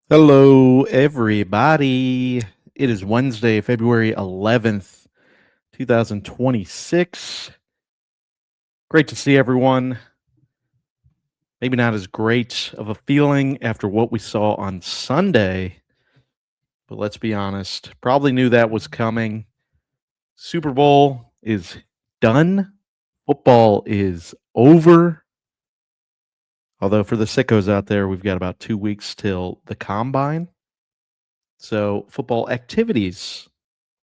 Hello, everybody. It is Wednesday, February 11th, 2026. Great to see everyone. Maybe not as great of a feeling after what we saw on Sunday, but let's be honest, probably knew that was coming. Super Bowl is done. Football is over. Although, for the sickos out there, we've got about 2 weeks till the combine. So, football activities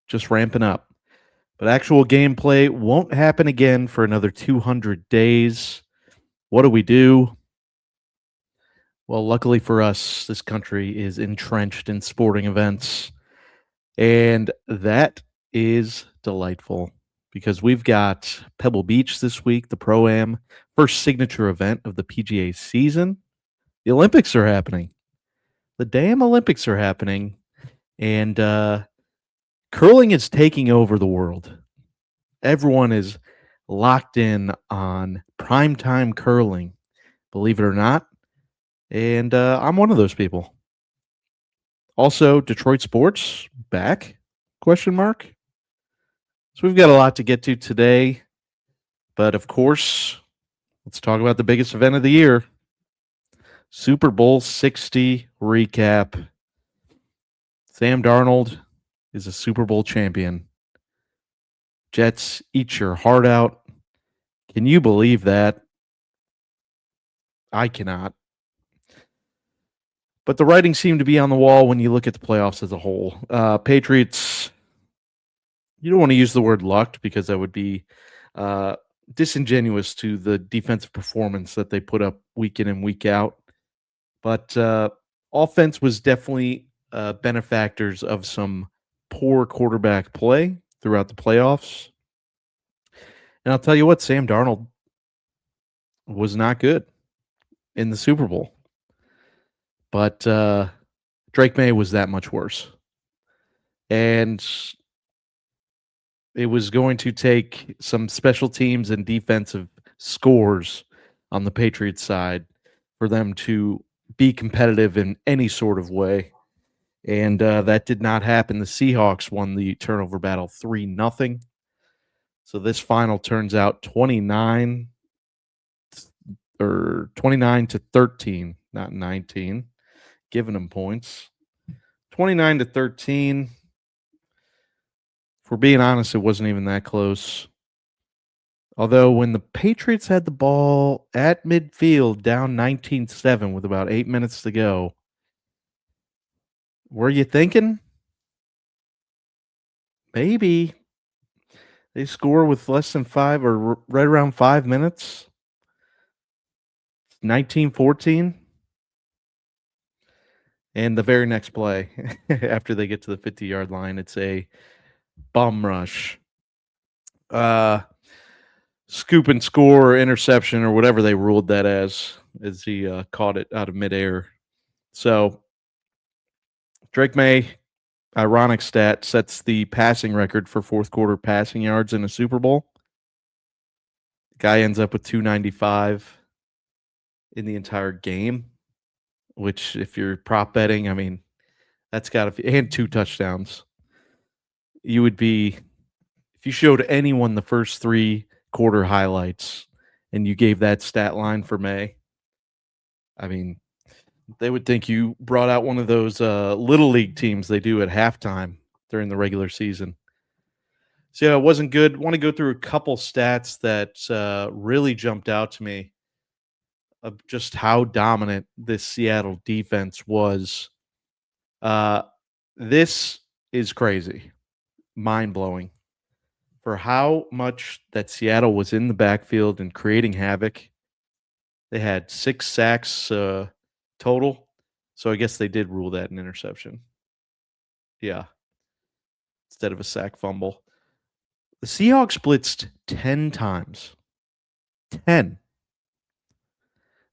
just ramping up. But actual gameplay won't happen again for another 200 days. What do we do? Well, luckily for us, this country is entrenched in sporting events. And that is delightful because we've got Pebble Beach this week, the Pro Am, first signature event of the PGA season. The Olympics are happening. The damn Olympics are happening. And curling is taking over the world. Everyone is locked in on primetime curling, believe it or not. And I'm one of those people. Also, Detroit sports back? Question mark. So we've got a lot to get to today, but of course, let's talk about the biggest event of the year. Super Bowl 60 recap. Sam Darnold is a Super Bowl champion. Jets, eat your heart out. Can you believe that? I cannot. But the writing seemed to be on the wall when you look at the playoffs as a whole. Patriots, you don't want to use the word lucked because that would be disingenuous to the defensive performance that they put up week in and week out. But offense was definitely benefactors of some poor quarterback play throughout the playoffs. And I'll tell you what, Sam Darnold was not good in the Super Bowl. But Drake May was that much worse. And it was going to take some special teams and defensive scores on the Patriots side for them to be competitive in any sort of way. And that did not happen. The Seahawks won the turnover battle 3-0. So this final turns out 29 to 13, not 19, giving them points. 29 to 13. If we're being honest, it wasn't even that close. Although when the Patriots had the ball at midfield down 19-7 with about 8 minutes to go, were you thinking maybe they score with less than 5 or right around 5 minutes? 19-14. And the very next play, after they get to the 50-yard line, it's a bum rush. Scoop and score or interception or whatever they ruled that as he caught it out of midair. So Drake May, ironic stat, sets the passing record for fourth quarter passing yards in a Super Bowl. The guy ends up with 295 in the entire game, which if you're prop betting, I mean, that's got to, and 2 touchdowns. You would be, if you showed anyone the first 3 quarter highlights and you gave that stat line for May, I mean, they would think you brought out one of those little league teams they do at halftime during the regular season. So yeah, it wasn't good. Want to go through a couple stats that really jumped out to me of just how dominant this Seattle defense was. This is crazy, mind blowing. For how much that Seattle was in the backfield and creating havoc, they had 6 sacks total. So I guess they did rule that an interception. Yeah. Instead of a sack fumble. The Seahawks blitzed 10 times. 10.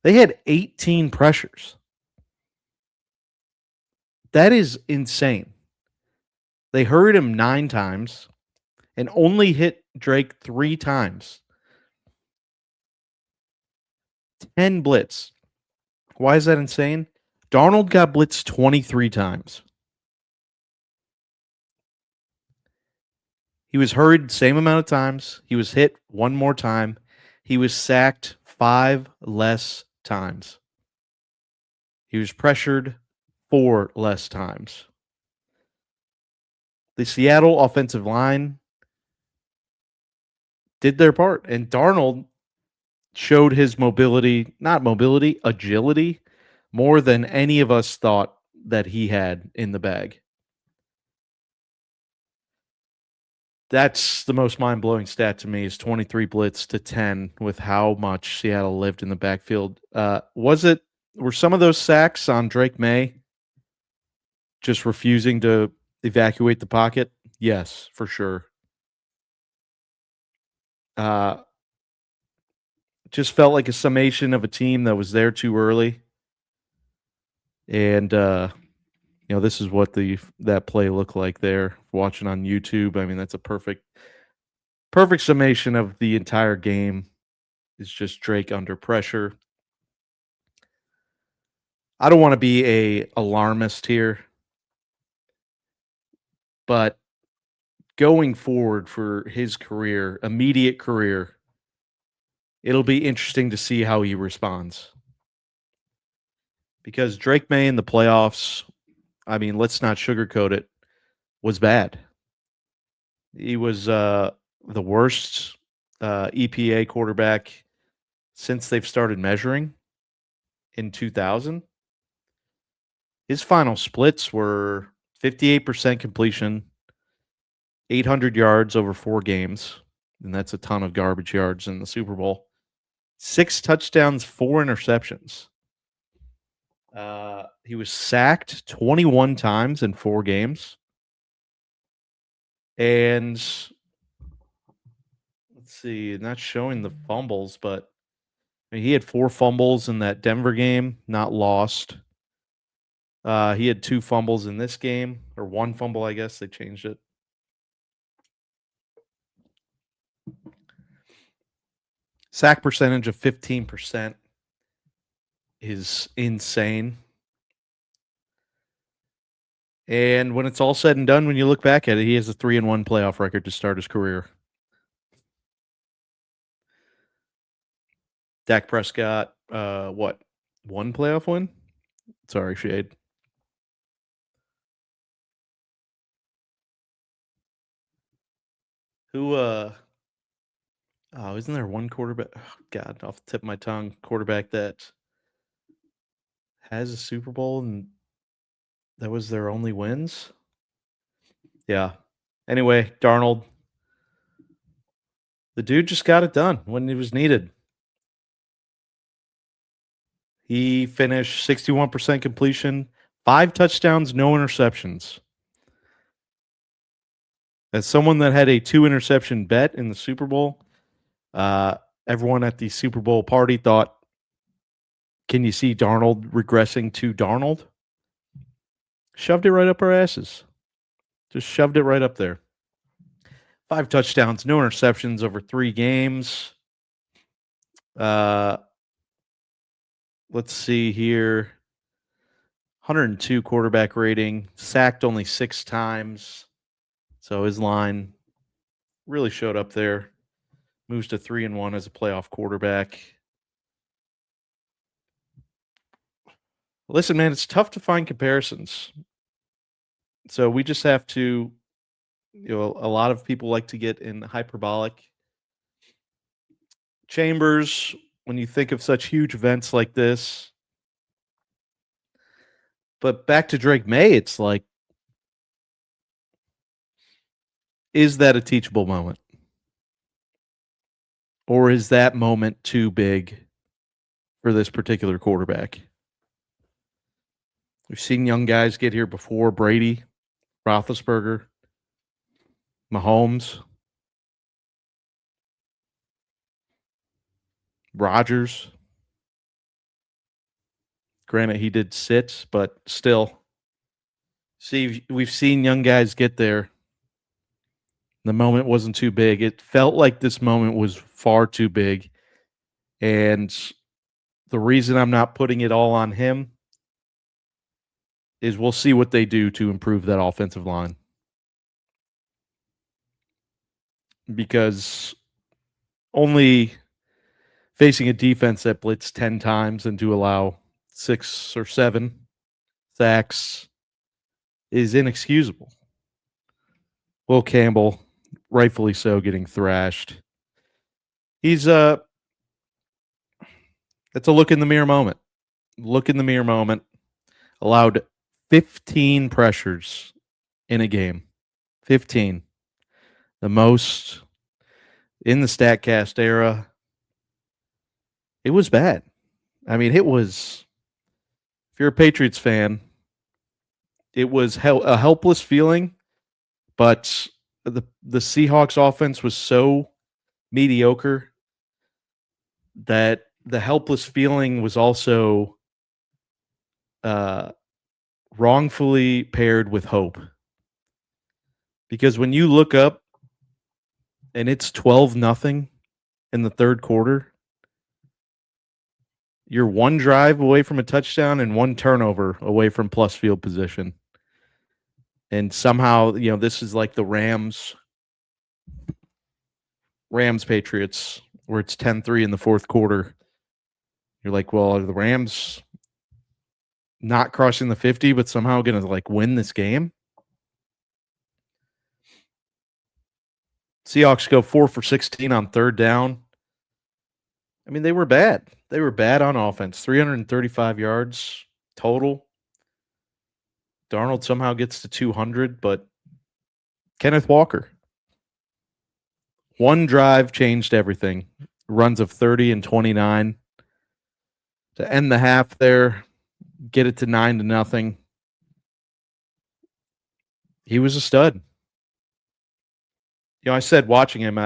They had 18 pressures. That is insane. They hurried him 9 times and only hit Drake 3 times. 10 blitz. Why is that insane? Darnold got blitzed 23 times. He was hurried the same amount of times. He was hit one more time. He was sacked 5 less times. He was pressured 4 less times. The Seattle offensive line did their part, and Darnold showed his agility, more than any of us thought that he had in the bag. That's the most mind-blowing stat to me is 23 blitz to 10 with how much Seattle lived in the backfield. Were some of those sacks on Drake May just refusing to evacuate the pocket? Yes, for sure. Just felt like a summation of a team that was there too early. And this is what that play looked like there. Watching on YouTube, I mean, that's a perfect summation of the entire game. Is just Drake under pressure. I don't want to be a alarmist here, but going forward for his career, immediate career, it'll be interesting to see how he responds. Because Drake May in the playoffs, I mean, let's not sugarcoat it, was bad. He was the worst EPA quarterback since they've started measuring in 2000. His final splits were 58% completion, 800 yards over 4 games, and that's a ton of garbage yards in the Super Bowl. 6 touchdowns, 4 interceptions. He was sacked 21 times in 4 games. And let's see, not showing the fumbles, but I mean, he had 4 fumbles in that Denver game, not lost. He had 2 fumbles in this game, or 1 fumble, I guess. They changed it. Sack percentage of 15% is insane. And when it's all said and done, when you look back at it, he has a 3-1 playoff record to start his career. Dak Prescott, what? 1 playoff win? Sorry, Shade. Who, isn't there one quarterback? Oh, God, off the tip of my tongue, quarterback that has a Super Bowl and that was their only wins? Yeah. Anyway, Darnold, the dude just got it done when it was needed. He finished 61% completion, 5 touchdowns, no interceptions. As someone that had a 2 interception bet in the Super Bowl, everyone at the Super Bowl party thought, can you see Darnold regressing to Darnold? Shoved it right up our asses. Just shoved it right up there. 5 touchdowns, no interceptions over 3 games. Let's see here. 102 quarterback rating, sacked only 6 times. So his line really showed up there. Moves to 3-1 as a playoff quarterback. Listen, man, it's tough to find comparisons. So we just have to, a lot of people like to get in hyperbolic chambers when you think of such huge events like this. But back to Drake May, it's like, is that a teachable moment? Or is that moment too big for this particular quarterback? We've seen young guys get here before: Brady, Roethlisberger, Mahomes, Rodgers. Granted, he did sit, but still. See, we've seen young guys get there. The moment wasn't too big. It felt like this moment was far too big. And the reason I'm not putting it all on him is we'll see what they do to improve that offensive line. Because only facing a defense that blitzed 10 times and to allow 6 or 7 sacks is inexcusable. Will Campbell, rightfully so, getting thrashed. He's it's a look in the mirror moment. Look in the mirror moment. Allowed 15 pressures in a game. 15. The most in the StatCast era. It was bad. I mean, it was, if you're a Patriots fan, it was a helpless feeling, but the Seahawks offense was so mediocre that the helpless feeling was also wrongfully paired with hope. Because when you look up and it's 12-0 in the third quarter, you're one drive away from a touchdown and one turnover away from plus field position. And somehow, this is like the Rams Patriots, where it's 10-3 in the fourth quarter. You're like, well, are the Rams not crossing the 50, but somehow going to win this game? Seahawks go 4 for 16 on third down. I mean, they were bad. They were bad on offense. 335 yards total. Darnold somehow gets to 200, but Kenneth Walker. One drive changed everything. Runs of 30 and 29. To end the half there, get it to 9-0. He was a stud. I said watching him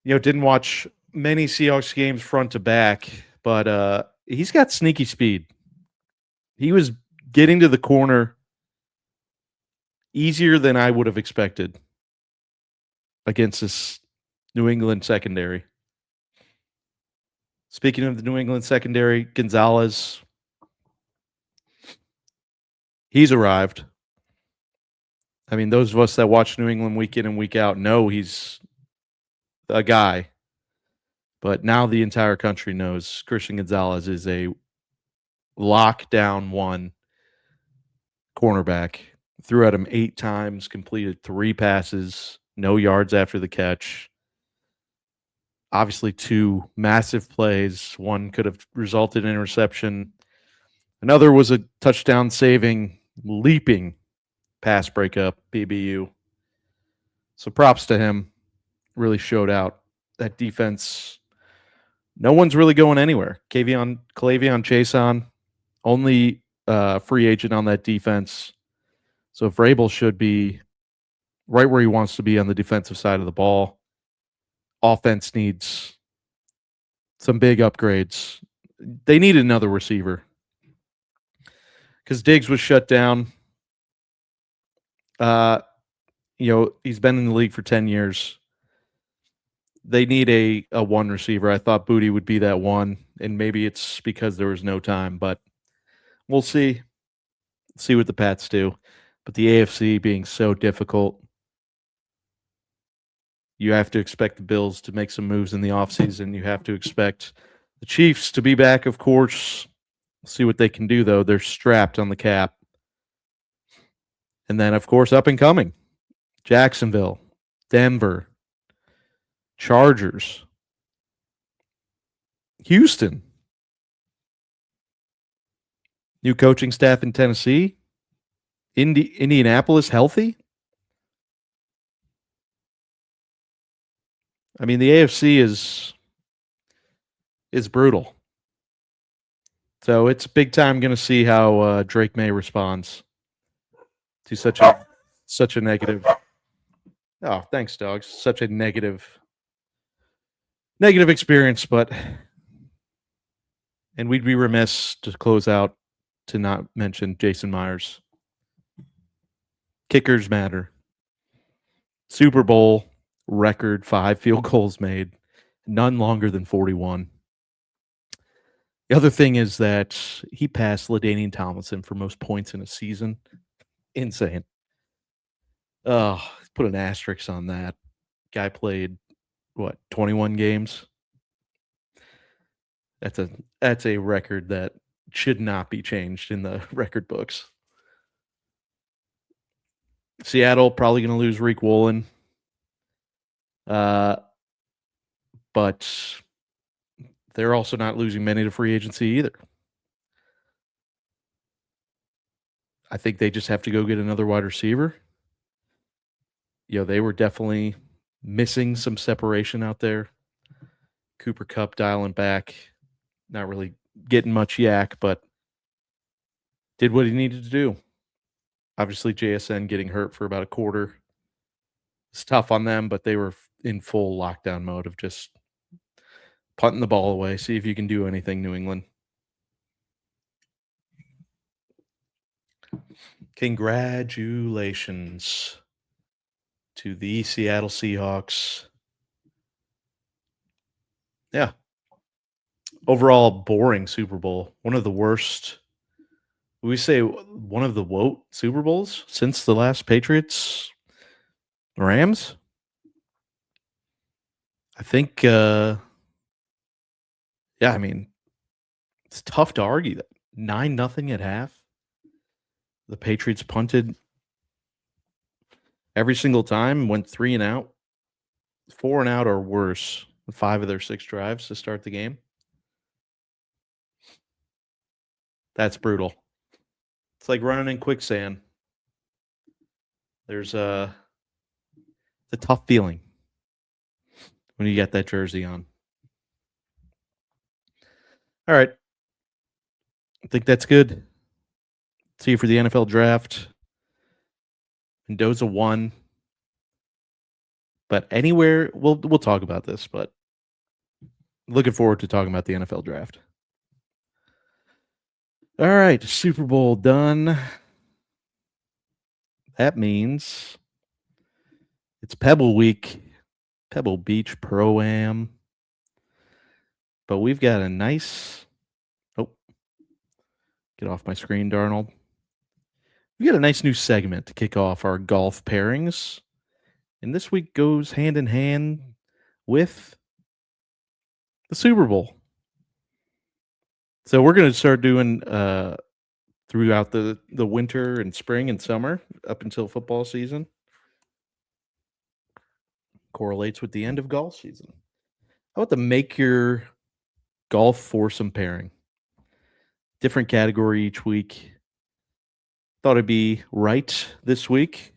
didn't watch many Seahawks games front to back, but he's got sneaky speed. He was getting to the corner easier than I would have expected against this New England secondary. Speaking of the New England secondary, Gonzalez, he's arrived. I mean, those of us that watch New England week in and week out know he's a guy. But now the entire country knows Christian Gonzalez is a lockdown one cornerback. Threw at him 8 times, completed 3 passes, no yards after the catch. Obviously, 2 massive plays. One could have resulted in interception. Another was a touchdown-saving, leaping pass breakup, PBU. So props to him. Really showed out. That defense, no one's really going anywhere. K'Lavon Chaisson, only free agent on that defense. So Vrabel should be right where he wants to be on the defensive side of the ball. Offense needs some big upgrades. They need another receiver because Diggs was shut down. He's been in the league for 10 years. They need a one receiver. I thought Booty would be that one, and maybe it's because there was no time, but we'll see. See what the Pats do. But the AFC being so difficult, you have to expect the Bills to make some moves in the offseason. You have to expect the Chiefs to be back, of course. We'll see what they can do, though. They're strapped on the cap. And then, of course, up and coming, Jacksonville, Denver, Chargers, Houston, new coaching staff in Tennessee, Indianapolis healthy. I mean, the AFC is brutal. So it's big time going to see how Drake May responds to such a negative. Oh, thanks, dogs. Such a negative experience, and we'd be remiss to close out to not mention Jason Myers. Kickers matter. Super Bowl record 5 field goals made, none longer than 41. The other thing is that he passed LaDainian Tomlinson for most points in a season. Insane. Oh, put an asterisk on that. Guy played what, 21 games? That's a that's a record that should not be changed in the record books. Seattle probably going to lose Reek Woolen. But they're also not losing many to free agency either. I think they just have to go get another wide receiver. They were definitely missing some separation out there. Cooper Kupp dialing back, not really getting much yak, but did what he needed to do. Obviously, JSN getting hurt for about a quarter. It's tough on them, but they were in full lockdown mode of just punting the ball away, see if you can do anything, New England. Congratulations to the Seattle Seahawks. Yeah. Overall, boring Super Bowl. One of the worst. We say one of the woke Super Bowls since the last Patriots Rams. I think, I mean, it's tough to argue that 9-0 at half. The Patriots punted every single time, went 3 and out, 4 and out or worse. 5 of their 6 drives to start the game. That's brutal. It's like running in quicksand. It's a tough feeling when you get that jersey on. All right. I think that's good. See you for the NFL draft. Mendoza won. But anywhere, we'll talk about this, but looking forward to talking about the NFL draft. All right, Super Bowl done. That means it's Pebble week, Pebble Beach Pro-Am. But we've got a nice... Oh, get off my screen, Darnold. We've got a nice new segment to kick off our golf pairings. And this week goes hand in hand with the Super Bowl. So we're going to start doing throughout the winter and spring and summer up until football season. Correlates with the end of golf season. How about the make your golf foursome pairing? Different category each week. Thought it'd be right this week.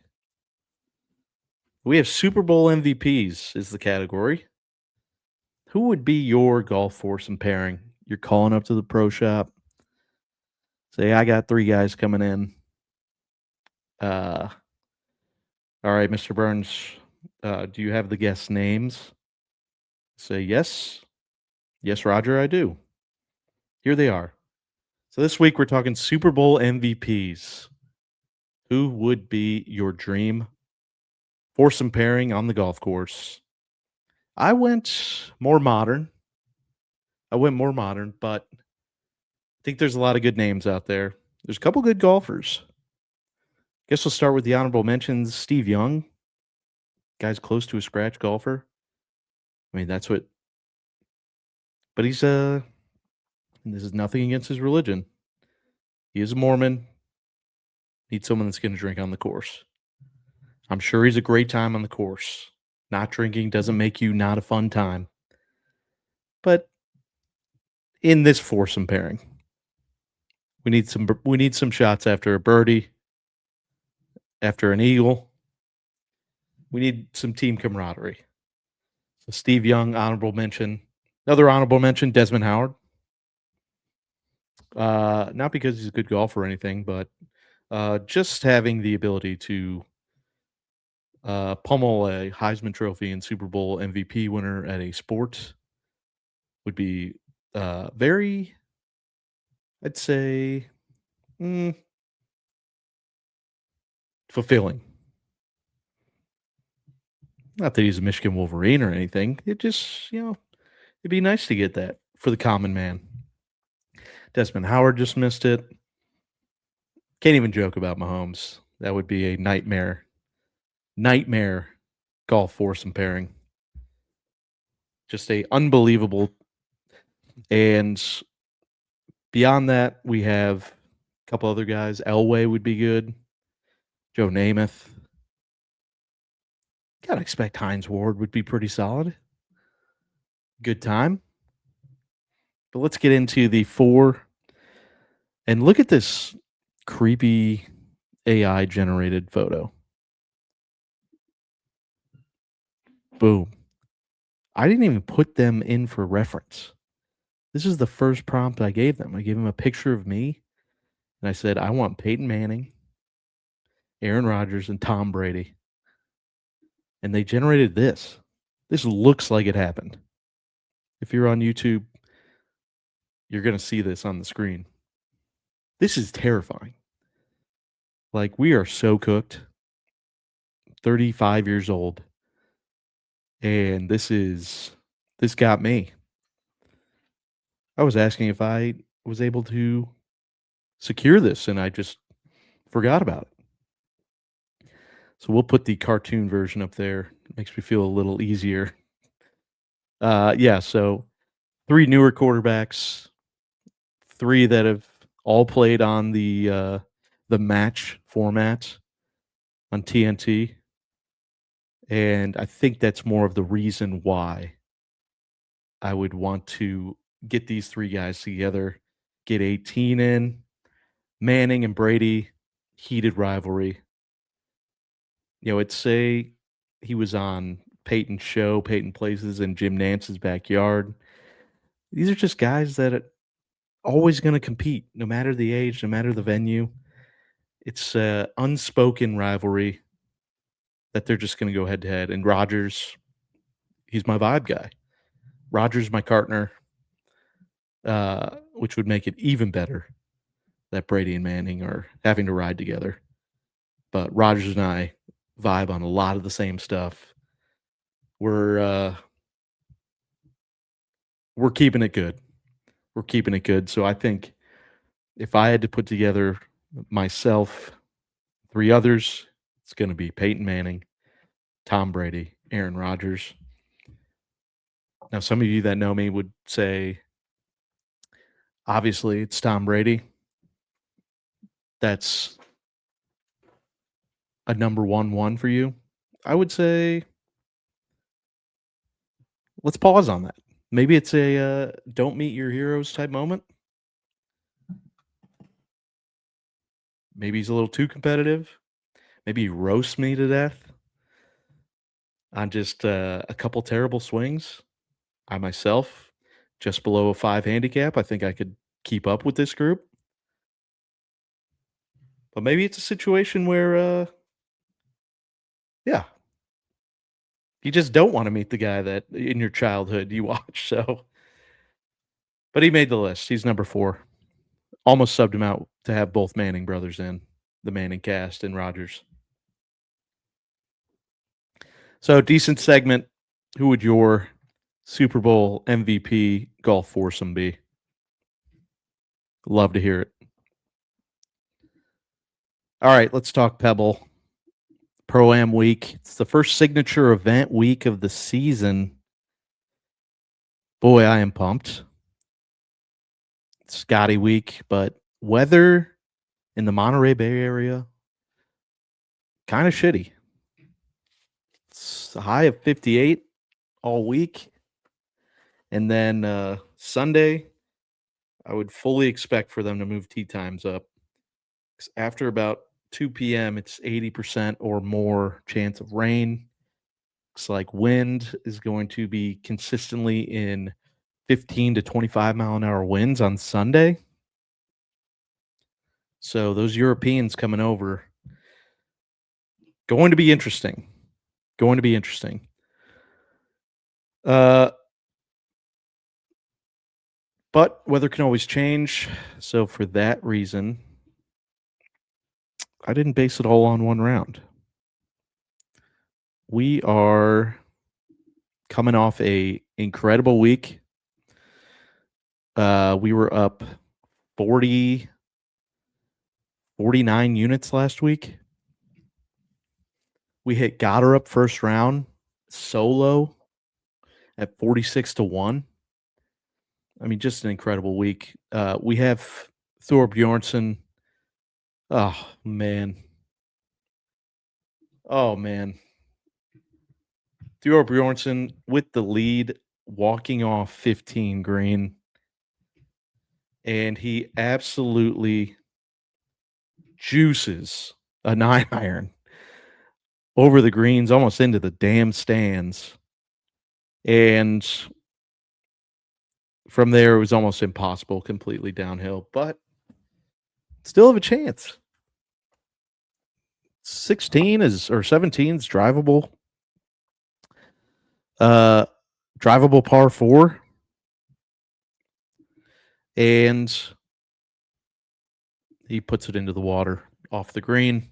We have Super Bowl MVPs is the category. Who would be your golf foursome pairing? You're calling up to the pro shop. Say, I got 3 guys coming in. All right, Mr. Burns, do you have the guest names? Say, yes. Yes, Roger, I do. Here they are. So this week we're talking Super Bowl MVPs. Who would be your dream foursome pairing on the golf course? I went more modern, but I think there's a lot of good names out there. There's a couple good golfers. Guess we'll start with the honorable mentions. Steve Young, guy's close to a scratch golfer. I mean, that's what... But he's and this is nothing against his religion. He is a Mormon. Needs someone that's going to drink on the course. I'm sure he's a great time on the course. Not drinking doesn't make you not a fun time. But in this foursome pairing, we need some shots after a birdie, after an eagle. We need some team camaraderie. So Steve Young, honorable mention. Another honorable mention, Desmond Howard. Not because he's a good golfer or anything, but just having the ability to pummel a Heisman Trophy and Super Bowl MVP winner at a sport would be very, I'd say, fulfilling. Not that he's a Michigan Wolverine or anything. It just, it'd be nice to get that for the common man. Desmond Howard just missed it. Can't even joke about Mahomes. That would be a nightmare. Nightmare golf foursome pairing. Just a unbelievable. And beyond that, we have a couple other guys. Elway would be good. Joe Namath. Gotta expect Hines Ward would be pretty solid. Good time. But let's get into the 4. And look at this creepy AI generated photo. Boom. I didn't even put them in for reference. This is the first prompt I gave them. I gave them a picture of me, and I said, I want Peyton Manning, Aaron Rodgers, and Tom Brady. And they generated this. This looks like it happened. If you're on YouTube, you're going to see this on the screen. This is terrifying. Like, we are so cooked. 35 years old. And this got me. I was asking if I was able to secure this, and I just forgot about it. So we'll put the cartoon version up there. It makes me feel a little easier. So 3 newer quarterbacks, 3 that have all played on the match format on TNT. And I think that's more of the reason why I would want to get these 3 guys together, get 18 in. Manning and Brady, heated rivalry. It's say he was on Peyton's show, Peyton Places in Jim Nance's backyard. These are just guys that are always going to compete, no matter the age, no matter the venue. It's an unspoken rivalry that they're just going to go head to head. And Rodgers, he's my vibe guy. Rodgers, my partner, which would make it even better that Brady and Manning are having to ride together. But Rodgers and I vibe on a lot of the same stuff. We're keeping it good. We're keeping it good. So I think if I had to put together myself, 3 others, it's going to be Peyton Manning, Tom Brady, Aaron Rodgers. Now, some of you that know me would say, obviously, it's Tom Brady. That's a number 1 for you. I would say, let's pause on that. Maybe it's a don't meet your heroes type moment. Maybe he's a little too competitive. Maybe he roasts me to death on just a couple terrible swings. I myself, just below a 5 handicap. I think I could keep up with this group. But maybe it's a situation where, you just don't want to meet the guy that in your childhood you watch. So, but he made the list. He's number 4. Almost subbed him out to have both Manning brothers in the Manning cast and Rodgers. So decent segment. Who would your Super Bowl MVP golf foursome be? Love to hear it. All right, let's talk Pebble. Pro-Am week. It's the first signature event week of the season. Boy, I am pumped. It's Scotty week, but weather in the Monterey Bay Area, kind of shitty. It's a high of 58 all week. And then Sunday, I would fully expect for them to move tee times up. After about 2 p.m., it's 80% or more chance of rain. Looks like wind is going to be consistently in 15 to 25 mile an hour winds on Sunday. So those Europeans coming over, going to be interesting. Going to be interesting. But weather can always change. So for that reason, I didn't base it all on one round. We are coming off a incredible week. We were up 49 units last week. We hit Goddard up first round solo at 46-1. I mean, just an incredible week. We have Thor Bjornsson. Oh, man. Thor Bjornsson with the lead, walking off 15 green. And he absolutely juices a 9-iron over the greens, almost into the damn stands. And from there, it was almost impossible, completely downhill, but still have a chance. 17 is drivable. Drivable par 4. And he puts it into the water off the green.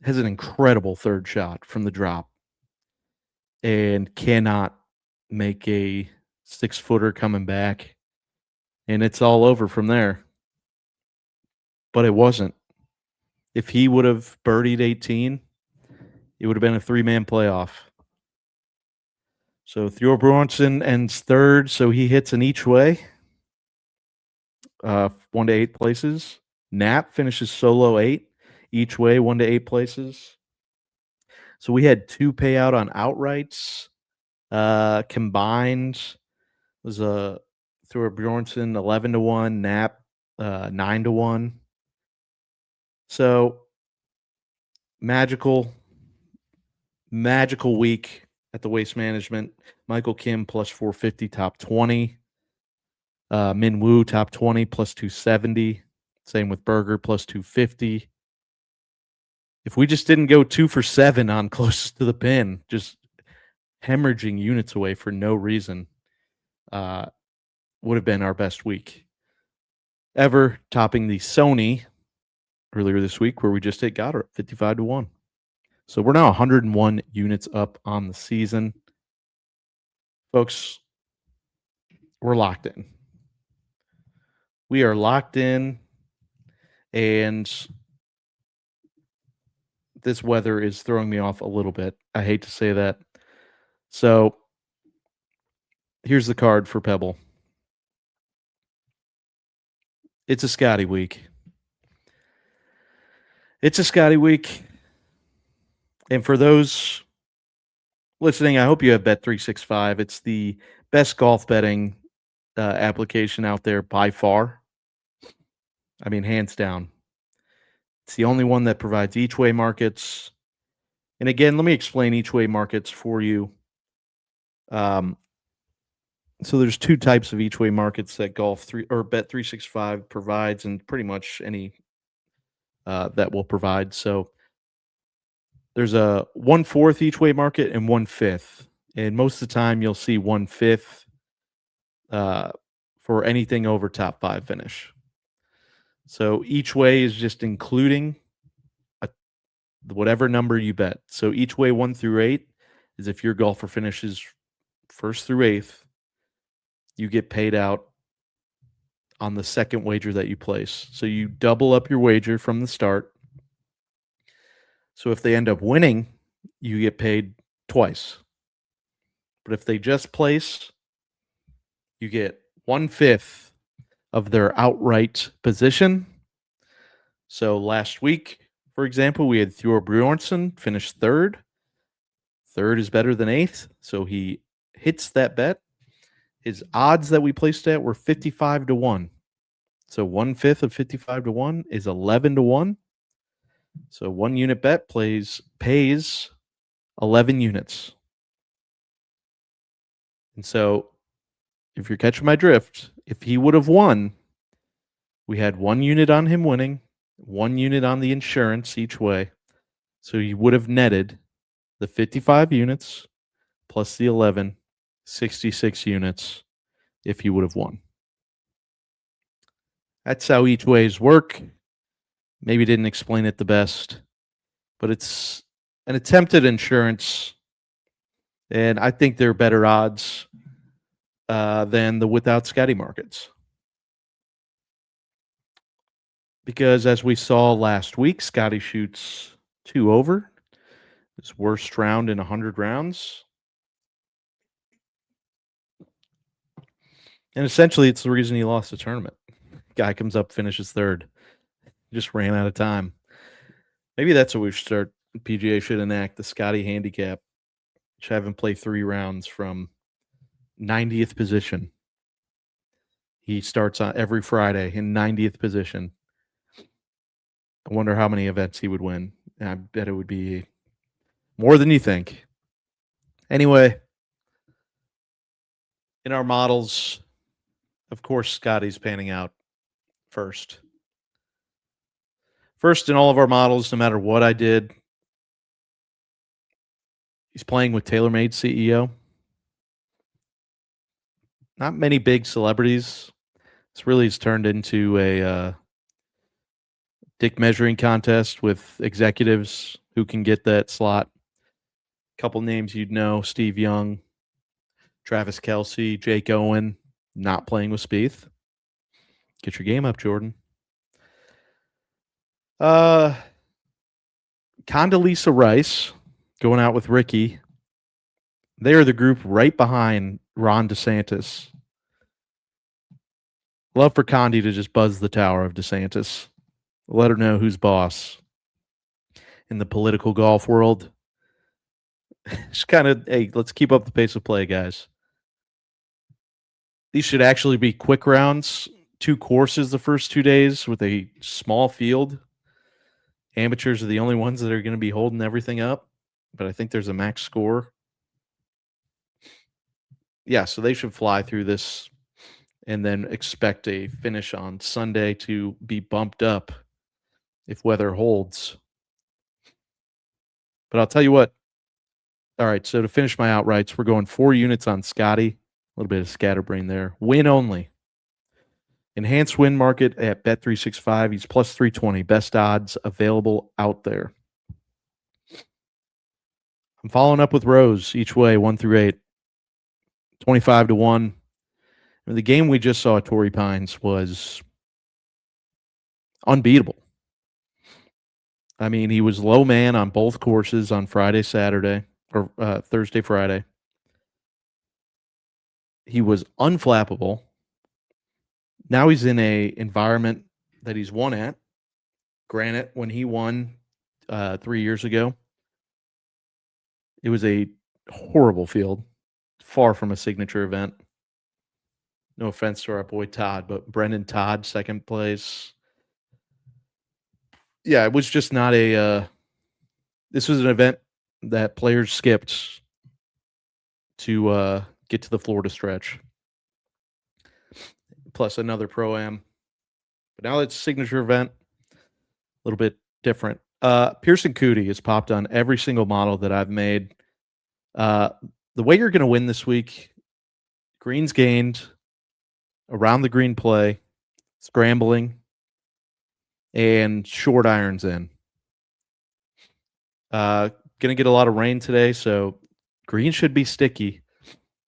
Has an incredible third shot from the drop and cannot make a 6-footer coming back. And it's all over from there. But it wasn't. If he would have birdied 18, it would have been a 3-man playoff. So Thor Bjornsson ends third, so he hits an each way, 1 to 8 places. Knapp finishes solo 8, each way 1 to 8 places. So we had 2 payout on outrights. Combined was a Thor Bjornsson 11-1, Knapp 9-1. So magical week at the Waste Management. Michael Kim plus 450, top 20. Min Woo top 20 plus 270. Same with Berger plus 250. If we just didn't go 2 for 7 on closest to the pin, just hemorrhaging units away for no reason, would have been our best week ever, topping the Sony earlier this week where we just hit Goddard 55-1. So we're now 101 units up on the season. Folks, we're locked in. We are locked in, and this weather is throwing me off a little bit. I hate to say that. So here's the card for Pebble. It's a Scotty week. And for those listening, I hope you have Bet365. It's the best golf betting application out there by far. I mean, hands down. It's the only one that provides each-way markets. And again, let me explain each-way markets for you. So there's 2 types of each-way markets that Bet365 provides, and pretty much any that will provide. So there's a 1/4 each-way market and 1/5. And most of the time you'll see 1/5 for anything over top 5 finish. So each way is just including whatever number you bet. So each way 1 through 8 is if your golfer finishes 1st through 8th, you get paid out on the second wager that you place. So you double up your wager from the start. So if they end up winning, you get paid twice. But if they just place, you get 1/5 of their outright position. So last week, for example, we had Thor Bjornsson finish 3rd. 3rd is better than 8th, so he hits that bet. His odds that we placed at were 55-1. So 1/5 of 55-1 is 11-1. So 1 unit bet pays 11 units. And so if you're catching my drift, if he would have won, we had 1 unit on him winning, 1 unit on the insurance each way. So you would have netted the 55 units plus the 11, 66 units if he would have won. That's how each ways work. Maybe didn't explain it the best, but it's an attempt at insurance, and I think they're better odds than the without Scotty markets. because as we saw last week, Scotty shoots 2 over. His worst round in 100 rounds. And essentially, it's the reason he lost the tournament. Guy comes up, finishes third. Just ran out of time. Maybe that's what we should start. PGA should enact the Scotty handicap. Should have him play 3 rounds from 90th position. He starts on every Friday in 90th position. I wonder how many events he would win. I bet it would be more than you think. Anyway, in our models, of course, Scotty's panning out first. First in all of our models, no matter what I did, he's playing with TaylorMade CEO. Not many big celebrities. This really has turned into a dick measuring contest with executives who can get that slot. Couple names you'd know: Steve Young, Travis Kelce, Jake Owen, not playing with Spieth. Get your game up, Jordan. Condoleezza Rice going out with Ricky. They are the group right behind Ron DeSantis. Love for Condi to just buzz the tower of DeSantis. Let her know who's boss in the political golf world. Just kind of, hey, let's keep up the pace of play, guys. These should actually be quick rounds. 2 courses the first 2 days with a small field. Amateurs are the only ones that are going to be holding everything up, but I think there's a max score. Yeah, so they should fly through this and then expect a finish on Sunday to be bumped up if weather holds. But I'll tell you what. All right, so to finish my outrights, we're going 4 units on Scotty. A little bit of scatterbrain there. Win only. Enhanced win market at Bet365. He's plus 320. Best odds available out there. I'm following up with Rose each way, 1 through 8. 25 to 1. The game we just saw at Torrey Pines was unbeatable. I mean, he was low man on both courses on Friday, Saturday, or Thursday, Friday. He was unflappable. Now he's in a environment that he's won at. Granted, when he won 3 years ago, it was a horrible field, far from a signature event. No offense to our boy Todd, but Brendan Todd, second place. Yeah, it was just not a this was an event that players skipped to get to the Florida stretch. Plus another Pro-Am. But now it's a signature event, a little bit different. Pearson Coody has popped on every single model that I've made. The way you're going to win this week, greens gained, around the green play, scrambling, and short irons in. Going to get a lot of rain today, so green should be sticky.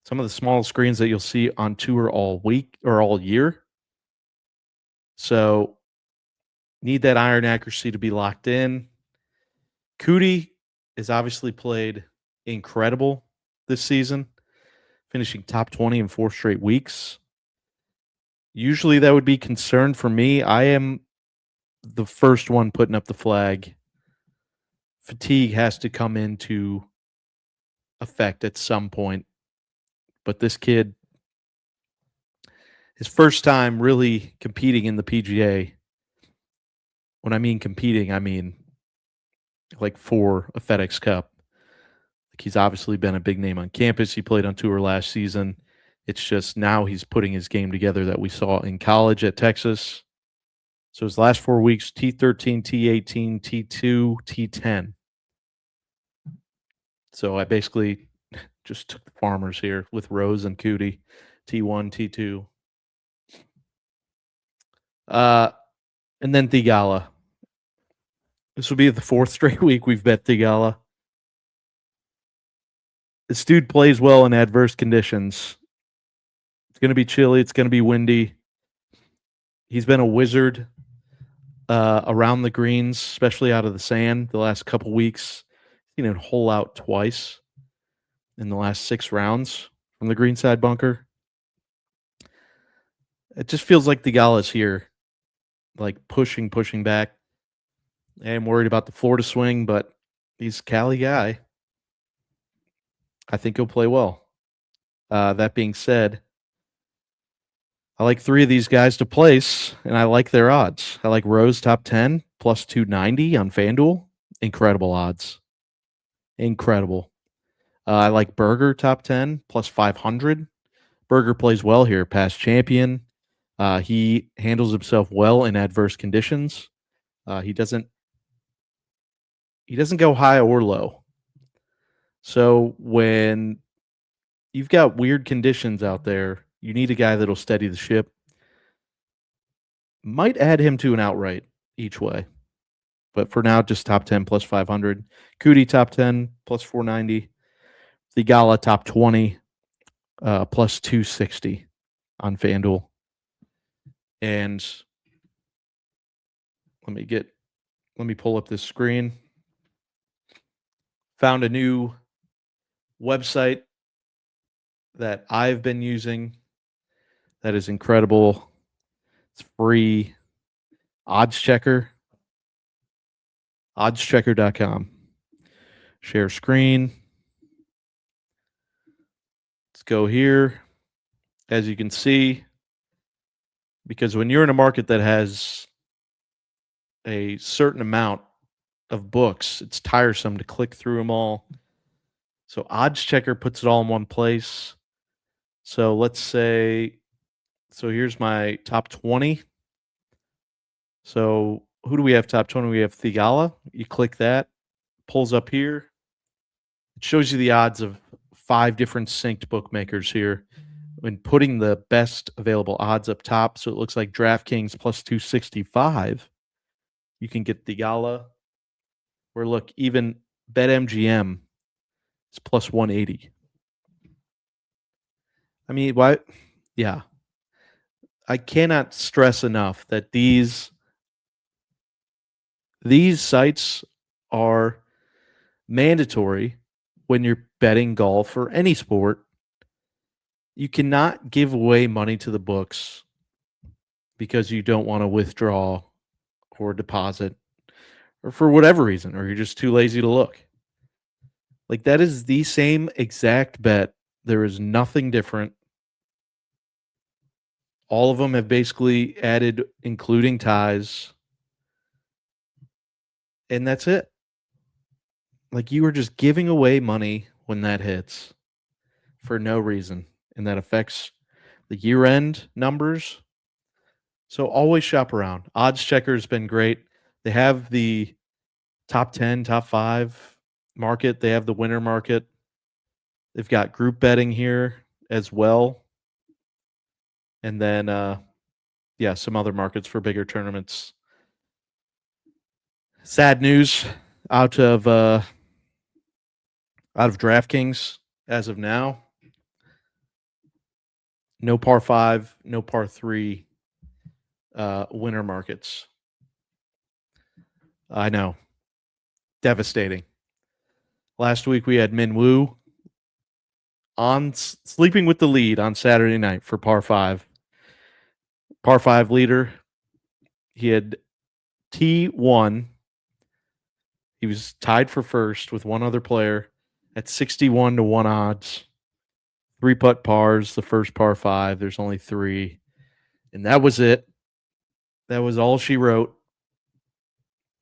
Some of the smallest greens that you'll see on tour all week or all year. So need that iron accuracy to be locked in. Coody has obviously played incredible this season, finishing top 20 in 4 straight weeks. Usually that would be concern for me. I am the first one putting up the flag. Fatigue has to come into effect at some point. But this kid, his first time really competing in the PGA. When I mean competing, I mean like for a FedEx Cup. Like he's obviously been a big name on campus. He played on tour last season. It's just now he's putting his game together that we saw in college at Texas. So his last 4 weeks, T13, T18, T2, T10. So I basically just took the farmers here with Rose and Coody, T1, T2. And then Thigala. This will be the 4th straight week we've bet Thigala. This dude plays well in adverse conditions. It's going to be chilly. It's going to be windy. He's been a wizard around the greens, especially out of the sand the last couple weeks. Seen it hole out twice in the last 6 rounds from the greenside bunker. It just feels like Theegala's here, like pushing back. I am worried about the Florida swing, but he's a Cali guy. I think he'll play well. That being said, I like 3 of these guys to place, and I like their odds. I like Rose top 10 plus 290 on FanDuel. Incredible odds. Incredible. I like Berger top 10 plus 500. Berger plays well here, past champion. He handles himself well in adverse conditions. He doesn't go high or low. So when you've got weird conditions out there, you need a guy that'll steady the ship. Might add him to an outright each way. But for now, just top 10 plus 500. Cootie top 10 plus 490. Theegala top 20 plus 260 on FanDuel. And let me pull up this screen. Found a new website that I've been using that is incredible. It's free. Odds Checker. Oddschecker.com. Share screen. Let's go here. As you can see, because when you're in a market that has a certain amount of books, it's tiresome to click through them all. So Odds Checker puts it all in one place. So let's say, so here's my top 20. So who do we have top 20? We have Theegala. You click that, pulls up here. It shows you the odds of 5 different synced bookmakers here and putting the best available odds up top. So it looks like DraftKings plus 265. You can get Theegala. Or look, even BetMGM is plus 180. I mean, why? Yeah. I cannot stress enough that these sites are mandatory when you're betting golf or any sport. You cannot give away money to the books because you don't want to withdraw or deposit or for whatever reason, or you're just too lazy to look. Like, that is the same exact bet. There is nothing different. All of them have basically added including ties. And that's it. Like, you are just giving away money when that hits for no reason. And that affects the year-end numbers. So always shop around. Odds Checker has been great. They have the top 10, top 5 market. They have the winner market. They've got group betting here as well. And then, some other markets for bigger tournaments. Sad news out of DraftKings as of now. No par 5, no par 3 winner markets. I know. Devastating. Last week we had Min Woo on sleeping with the lead on Saturday night for par 5. Par 5 leader. He had T1. He was tied for first with one other player at 61 to 1 odds. 3 putt pars, the first par 5. There's only 3. And that was it. That was all she wrote.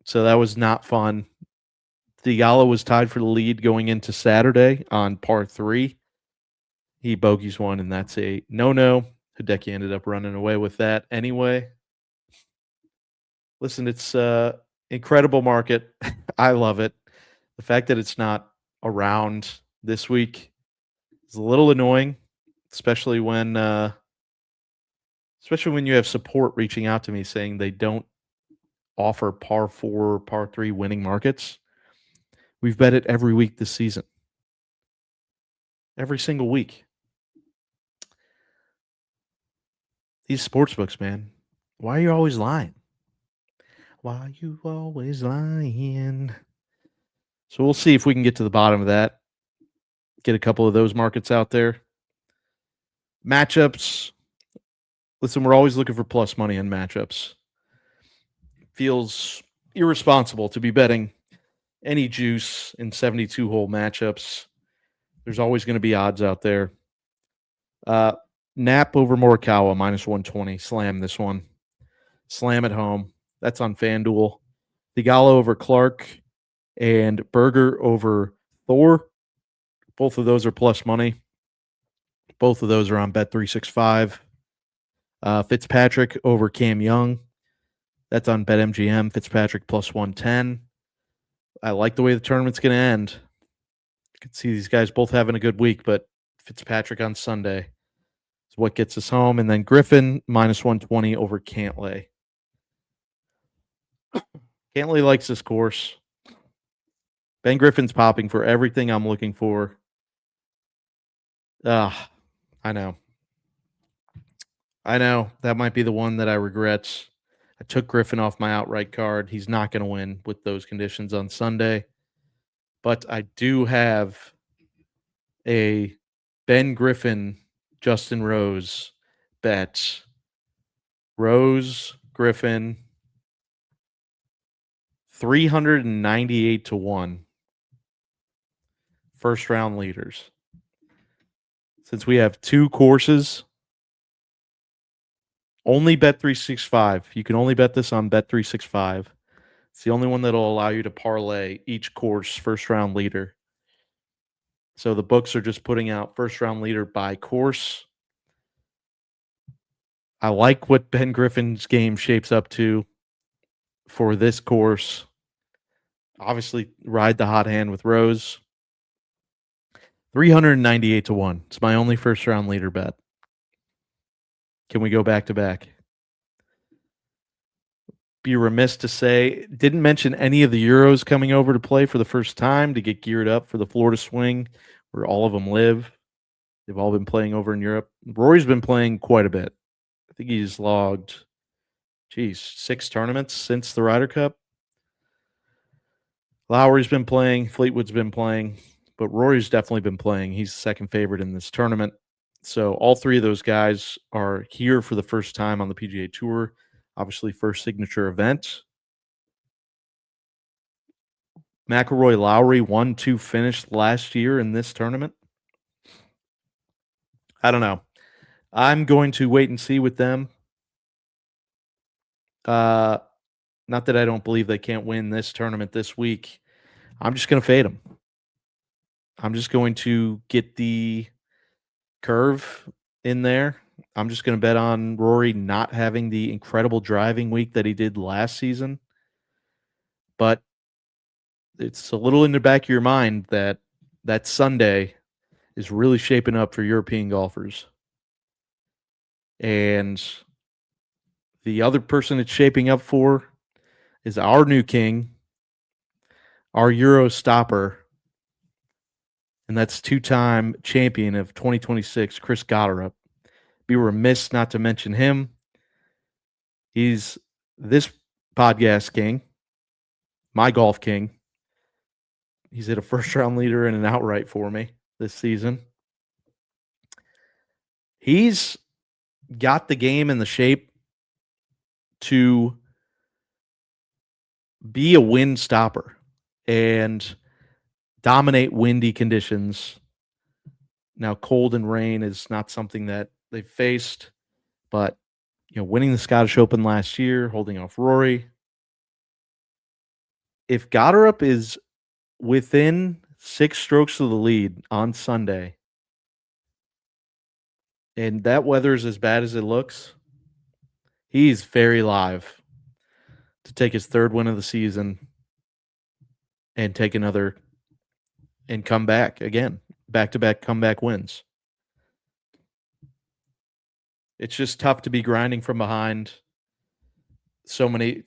So that was not fun. Theegala was tied for the lead going into Saturday on par 3. He bogeys one, and that's a no-no. Hideki ended up running away with that anyway. Listen, it's incredible market. I love it. The fact that it's not around this week is a little annoying, especially when you have support reaching out to me saying they don't offer par 4, par 3 winning markets. We've bet it every week this season. Every single week. These sports books, man. Why are you always lying? Why you always lying? So we'll see if we can get to the bottom of that. Get a couple of those markets out there. Matchups. Listen, we're always looking for plus money in matchups. Feels irresponsible to be betting any juice in 72 hole matchups. There's always going to be odds out there. Nap over Morikawa minus 120. Slam this one. Slam at home. That's on FanDuel. Thigala over Clark and Berger over Thor. Both of those are plus money. Both of those are on Bet365. Fitzpatrick over Cam Young. That's on BetMGM. Fitzpatrick plus 110. I like the way the tournament's going to end. You can see these guys both having a good week, but Fitzpatrick on Sunday is what gets us home. And then Griffin minus 120 over Cantlay. Cantlay likes this course. Ben Griffin's popping for everything I'm looking for. I know. That might be the one that I regret. I took Griffin off my outright card. He's not going to win with those conditions on Sunday. But I do have a Ben Griffin, Justin Rose bet. Rose, Griffin, 398 to 1. First round leaders. Since we have two courses, only Bet365. You can only bet this on Bet365. It's the only one that'll allow you to parlay each course first round leader. So the books are just putting out first round leader by course. I like what Ben Griffin's game shapes up to for this course. Obviously, ride the hot hand with Rose. 398 to 1. It's my only first round leader bet. Can we go back to back? Be remiss to say, didn't mention any of the Euros coming over to play for the first time to get geared up for the Florida swing where all of them live. They've all been playing over in Europe. Rory's been playing quite a bit. I think he's logged, 6 tournaments since the Ryder Cup. Lowry's been playing. Fleetwood's been playing. But Rory's definitely been playing. He's the second favorite in this tournament. So all three of those guys are here for the first time on the PGA Tour. Obviously, first signature event. McIlroy, Lowry 1-2 finished last year in this tournament. I don't know. I'm going to wait and see with them. Not that I don't believe they can't win this tournament this week. I'm just going to fade them. I'm just going to get the curve in there. I'm just going to bet on Rory not having the incredible driving week that he did last season. But it's a little in the back of your mind that that Sunday is really shaping up for European golfers. And the other person it's shaping up for is our new king, our Euro stopper, and that's two-time champion of 2026, Chris Gotterup. Be remiss not to mention him. He's this podcast king, my golf king. He's hit a first-round leader and an outright for me this season. He's got the game in the shape to be a wind stopper and dominate windy conditions. Now, cold and rain is not something that they've faced, but winning the Scottish Open last year, holding off Rory. If Gotterup is within 6 strokes of the lead on Sunday, and that weather is as bad as it looks, he's very live to take his third win of the season and take another and come back again. Back-to-back comeback wins. It's just tough to be grinding from behind. So many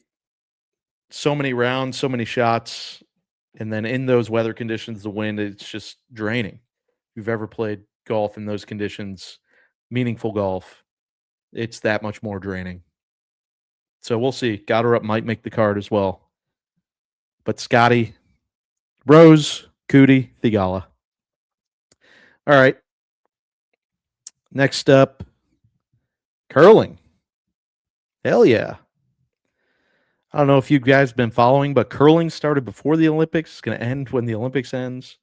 rounds, so many shots, and then in those weather conditions, the wind, it's just draining. If you've ever played golf in those conditions, meaningful golf, it's that much more draining. So we'll see. Goddard might make the card as well. But Scotty, Rose, Cootie, Thigala. All right. Next up, curling. Hell yeah. I don't know if you guys have been following, but curling started before the Olympics. It's going to end when the Olympics ends.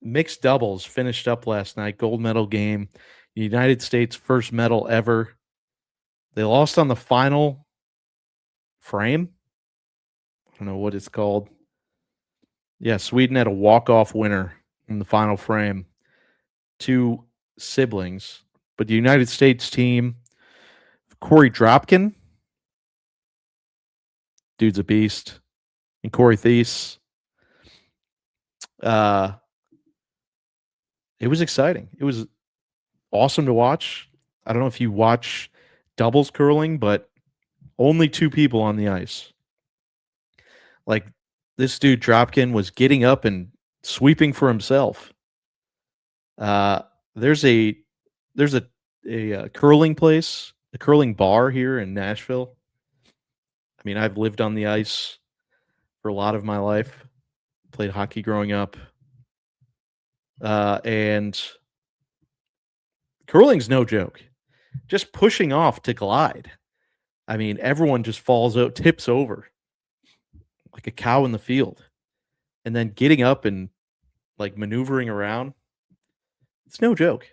Mixed doubles finished up last night. Gold medal game. The United States' first medal ever. They lost on the final frame. I don't know what it's called. Yeah, Sweden had a walk-off winner in the final frame. Two siblings. But the United States team, Corey Dropkin, dude's a beast, and Corey Thies. It was exciting. It was awesome to watch. I don't know if you watch doubles curling, but only two people on the ice. Like this dude Dropkin was getting up and sweeping for himself. There's a curling place, a curling bar here in Nashville. I mean, I've lived on the ice for a lot of my life. Played hockey growing up. And curling's no joke. Just pushing off to glide. I mean, everyone just falls out, tips over like a cow in the field. And then getting up and like maneuvering around. It's no joke.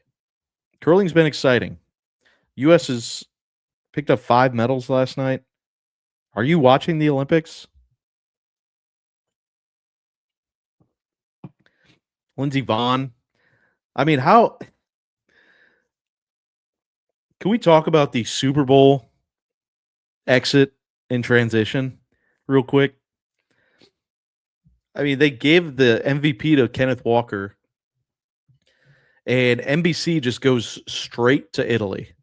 Curling's been exciting. U.S. has picked up 5 medals last night. Are you watching the Olympics? Lindsey Vonn. I mean, how can we talk about the Super Bowl exit and transition real quick? I mean, they gave the MVP to Kenneth Walker, and NBC just goes straight to Italy,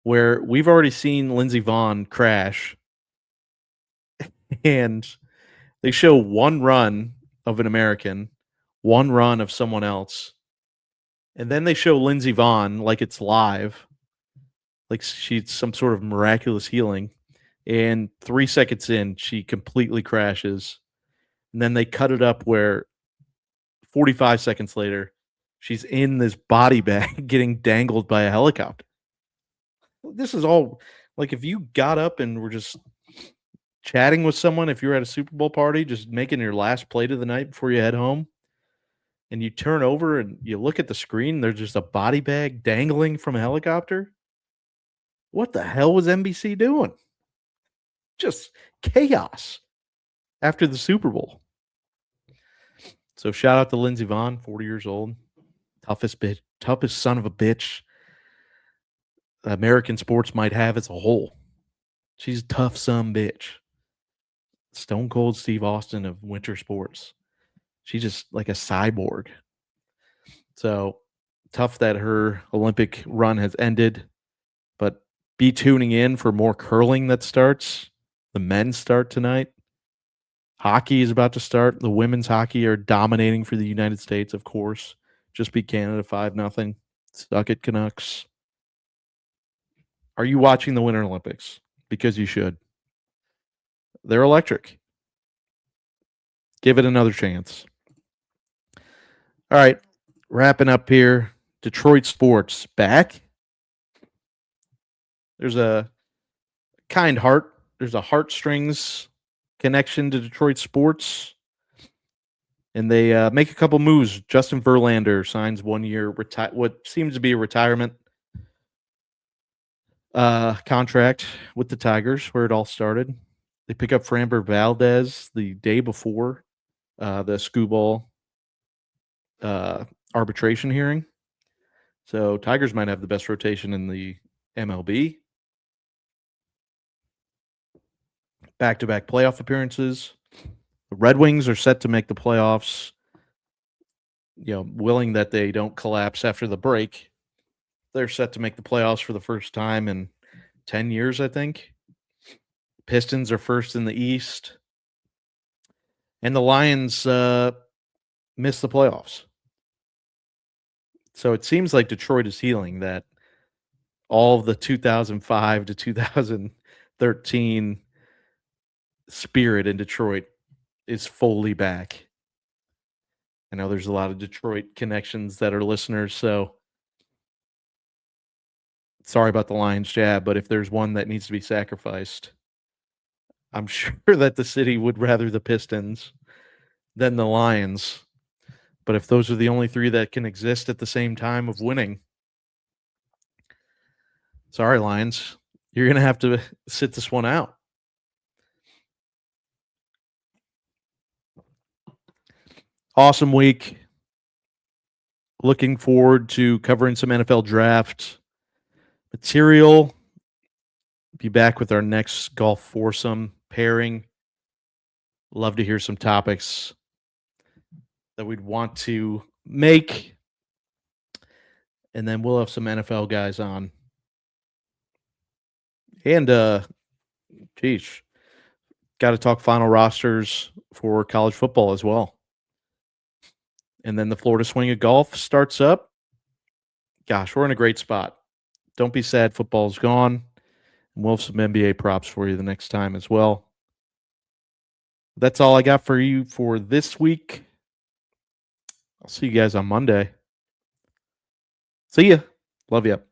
where we've already seen Lindsey Vonn crash, and they show one run of an American, one run of someone else, and then they show Lindsey Vonn like it's live, like she's some sort of miraculous healing, and 3 seconds in, she completely crashes. And then they cut it up where 45 seconds later, she's in this body bag getting dangled by a helicopter. This is all like if you got up and were just chatting with someone, if you're at a Super Bowl party, just making your last plate of the night before you head home, and you turn over and you look at the screen, there's just a body bag dangling from a helicopter. What the hell was NBC doing? Just chaos after the Super Bowl. So shout out to Lindsey Vonn, 40 years old. Toughest son of a bitch American sports might have as a whole. She's a tough son bitch. Stone Cold Steve Austin of winter sports. She's just like a cyborg. So tough that her Olympic run has ended, but be tuning in for more curling that starts. The men's start tonight. Hockey is about to start. The women's hockey are dominating for the United States, of course. Just beat Canada 5-0. Suck it, Canucks. Are you watching the Winter Olympics? Because you should. They're electric. Give it another chance. All right, wrapping up here. Detroit sports back. There's a kind heart. There's a heartstrings connection to Detroit sports. And they make a couple moves. Justin Verlander signs 1 year, what seems to be a retirement contract with the Tigers, where it all started. They pick up Framber Valdez the day before the SuperBowl arbitration hearing. So Tigers might have the best rotation in the MLB. Back-to-back playoff appearances. The Red Wings are set to make the playoffs. You know, willing that they don't collapse after the break. They're set to make the playoffs for the first time in 10 years, I think. Pistons are first in the East. And the Lions missed the playoffs. So it seems like Detroit is healing, that all of the 2005 to 2013 spirit in Detroit is fully back. I know there's a lot of Detroit connections that are listeners, so sorry about the Lions jab, but if there's one that needs to be sacrificed, I'm sure that the city would rather the Pistons than the Lions. But if those are the only three that can exist at the same time of winning, sorry, Lions, you're going to have to sit this one out. Awesome week. Looking forward to covering some NFL draft material. Be back with our next golf foursome pairing. Love to hear some topics that we'd want to make. And then we'll have some NFL guys on. And, geez, got to talk final rosters for college football as well. And then the Florida swing of golf starts up. Gosh, we're in a great spot. Don't be sad, football's gone. And we'll have some NBA props for you the next time as well. That's all I got for you for this week. I'll see you guys on Monday. See ya. Love you.